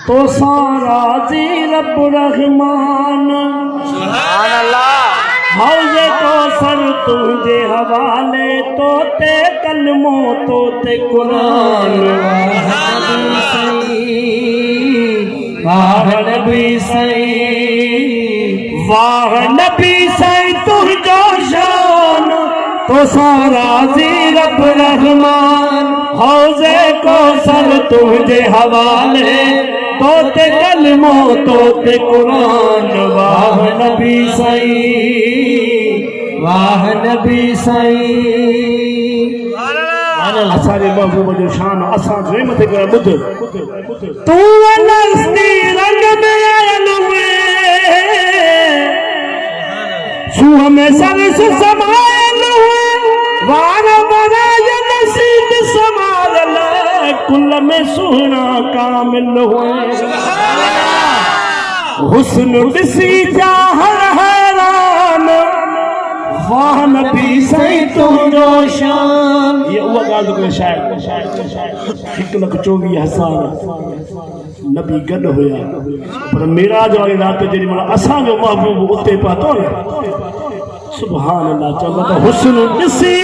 तो सारा जी रब रहमान सुभान अल्लाह। हौजे को सर तुझे हवाले तोते कलमो तोते कुरान वाह नबी सही वाह नबी सही तुझो शान तो सारा जी रब रहमान हौजे को सर तुझे हवाले तोते कलमो तोते कुरान वाह नबी सही वाह नबी सही असांजे महबूब जो शान असां जो मथे करे ॿुध तू नस्ती रंग में आयल हुए सूह में सरस समायल हुए वार बराज नसीब समारल कुल में सुहना कामिल हुए हुस्न ॾिसी जाहर हैरान वाह नबी सही तुझो शान ये उहा ॻाल्हि हिकिड़े शाइर 1,24,000 नबी गॾु हुया पर मेराज वारी राति जेॾी महिल असांजो महबूब उते पहुतो न सुभान अल्लाह चवंदा त हुस्न ॾिसी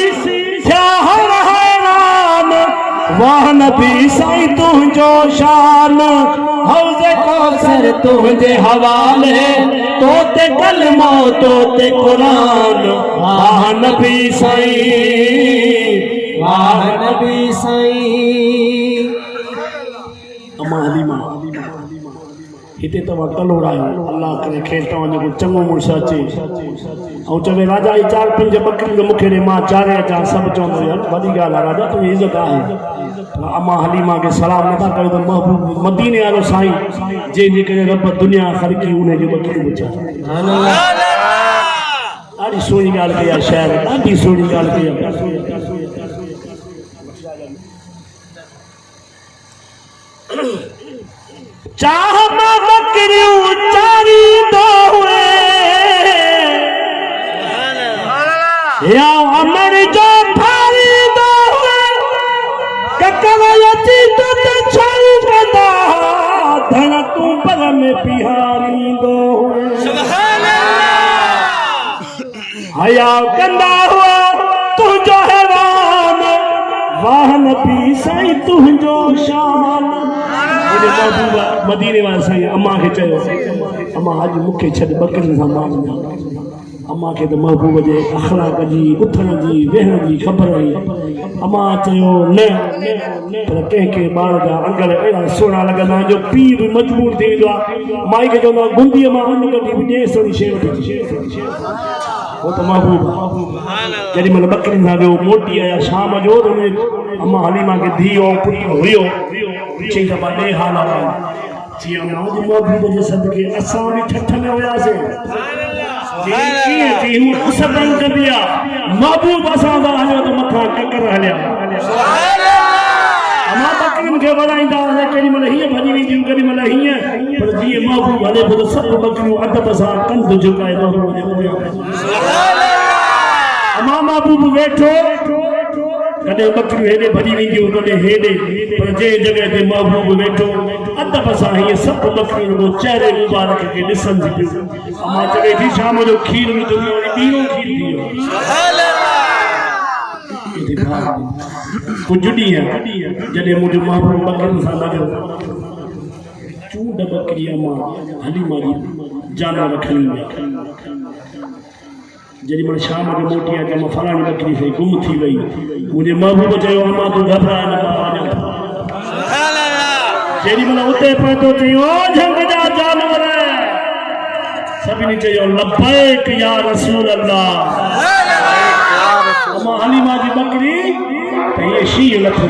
थिया हर हैरान वाह नबी साईं तुझो शान हौज़े कौसर तुझे हवाले तोते कलमो तोते कुरान वाह नबी साईं वाह नबी साईं अम्मा हलीमा हिते तव्हां कलोड़ आहियो अल्लाह करे खेल तव्हां जेको चङो मुड़ुसु अचे ऐं चवे राजा ई 4-5 बकरियूं मूंखे ॾे मां चारे अचां सभु चवंदो यार वॾी ॻाल्हि आहे राजा तुंहिंजी इज़त आहे अम्मा हलीमा खे सलाम नथा कयो त महबूब मदीने वारो साईं जंहिंजे करे रब दुनिया ख़लक़ी उन जी बकरियूं बचा ॾाढी सुहिणी ॻाल्हि कई आहे शाइर ॾाढी सुहिणी ॻाल्हि कई आहे चाह मां बकरियूं चारींदो हुए या अमर जो फारींदो हुए ककर अची तो ते छाई कंदा धन तूं पर में बिहारींदो हुए सुभान अल्लाह हया कंदा हुआ तुझो हैरान वाह नबी साईं तुझो शान मदीने वाले साईं अम्मा खे चयो अम्मा अॼु मूंखे छॾ बकरियुनि सां मां वञा अम्मा खे त महबूब जे अखलाक जी उथण जी वेहण जी ख़बर हुई अम्मा चयो न पर कंहिं ॿार जा अंगल अहिड़ा सुहिणा लॻंदा आहिनि जो पीउ बि मजबूर थी वेंदो आहे माई खे चवंदो आहे गुंदीअ मां अन्न कढी बि ॾे सोनी शइ वठी हो त महबूब जेॾी महिल बकरियुनि सां वियो मोटी आया शाम जो त अम्मा हलीमा खे धीउ ऐं पुटु हुयो चई त मां ॾे हाल आहे जी अम्मा जे महबूब जे सदके असां बि ठठ में हुयासीं महबूब असां सां हलियो त मथां ककर हलिया अम्मा बकरियुनि खे वणाईंदा हुआसीं केॾी महिल हीअं भॼी वेंदियूं केॾी महिल हीअं पर जीअं महबूब हले पियो त सभु बकरियूं अदब सां कंध झुकाए महबूब जे पुठियां अम्मा महबूब वेठो कॾहिं बकरियूं हेॾे भॼी वेंदियूं कॾहिं हेॾे पर जंहिं जॻह ते महबूब वेठो अदब सां हीअं सभु बकरियूं रुॻो चहिरे मुबारक खे ॾिसनि थी पियूं अम्मा चवे थी शाम जो खीर विधो वरी ॿीणो खीर थी वियो कुझु ॾींहं जॾहिं मुंहिंजो महबूब बकरियुनि सां लॻियो चूंड बकरी अम्मा हलीमा जी जानवर खणी विया जेॾी महिल शाम जो मोटी आहे मां फलाणी बकरी खे गुम थी वई मुंहिंजे महबूब चयो अम्मा तूं घबराए न जेॾी महिल उते पहुतो चयो झंग जा जानवर सभिनी चयो लब्बैक या रसूल अल्लाह अम्मा हलीमा जी बकरी त हीअ शींहं लथो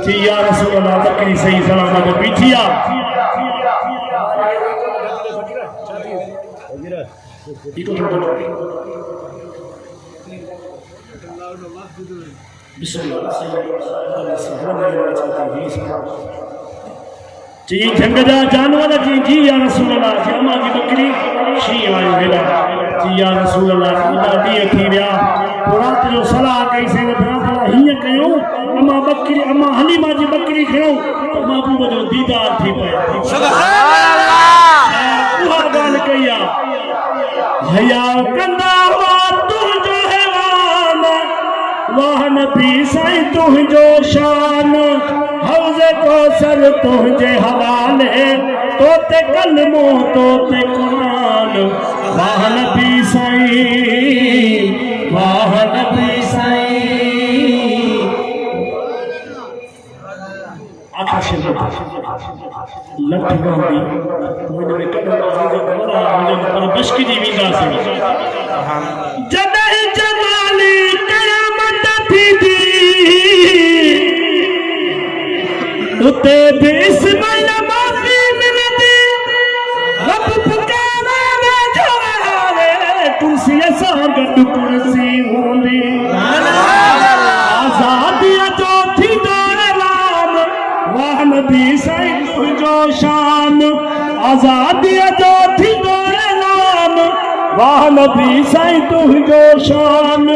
चई या रसूल अल्लाह बकरी सही सलामत बीठी आहे जी झंग जा जानवर जी जी या रसूल अल्लाह जी अम्मा जी बकरी शींहं आयो हेॾा जी या रसूल अल्लाह खुदा दी थी विया रात जो सलाह कई से भला हिय कयो अमा बकरी अमा हलीमा जी बकरी खयो तो महबूब जो दीदार थी पे सुभान अल्लाह उहा गाल कया हया कंदा हुआ तुझो हैवान वाह नबी साईं तुझो शान हौज़े कौसर तुझे हवाले तोते कलमो तोते कुरान वाह नबी साईं वाह नबी साईं आखा शिरकत लठ गांधी मैंने कदम पर बशकी दी वींदा से जदहि जमाली कयामत थी उते भी इस्माइल माफी मिलती रब पुकारे वे जोड़े कुर्सी सा गड कुर्सी होंदी आजादी जो थी दौरान वाह नबी साईं तुझो शान आजादी जो थी दौरान वाह नबी साईं तुझो शान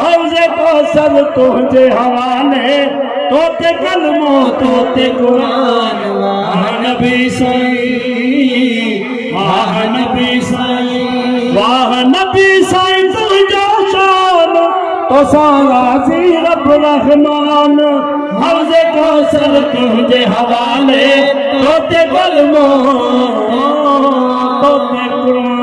हौज़े कौसर तुझे हवाले तोते कलमो तोते कुरान वाह नबी साईं वाह नबी साईं वाह नबी साईं तुझो शान तो सालाजी रब रहमान हौज़े कौसर तुझे हवाले तोते कलमो तोते कुरान